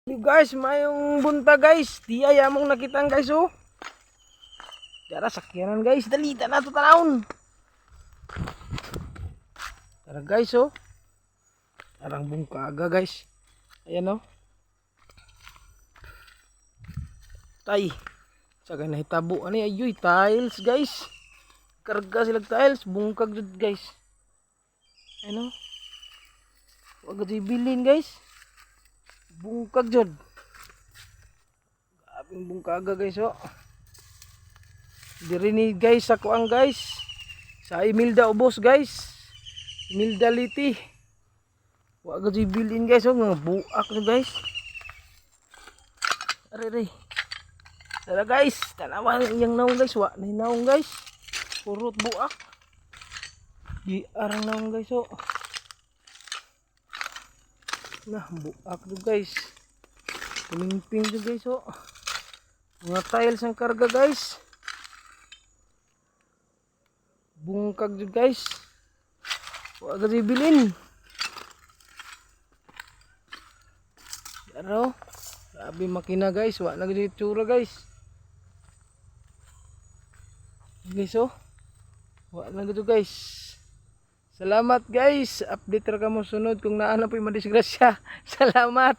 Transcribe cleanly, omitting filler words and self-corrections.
Guys, mayong bunta guys. Di ay among nakitang guys oh. Tara sakyanan guys, dali ta nato tanawon. Tara guys oh. Tarang bungkaga guys. Ayan oh. Tay. Sagay na hitabo ani ayoy tiles guys. Karga sila tiles, bungkag jud guys. Ayan oh. Wag gid bilin guys. Bungkag jud. Grabing bungkaga guys oh. Diri ni guys sa kuang guys. Sa Imelda ubos guys. Imelda Liti. Wa gid bilin guys oh, nga buak no guys. Are. Tara guys, tanawan yang naong guys, wa ni naong guys. Purot buak. Di arang naong guys oh. Nah, buak do guys. Pimimping do guys oh. Mga tiles ang karga guys. Bungkag do guys. Wa gid bilin. Ano? Grabe makina guys, wa na gid tsura guys. Guys oh. Wa na gid guys. Salamat guys. Update ra kamo sunod kung naa na po'y madisgrasya. Salamat.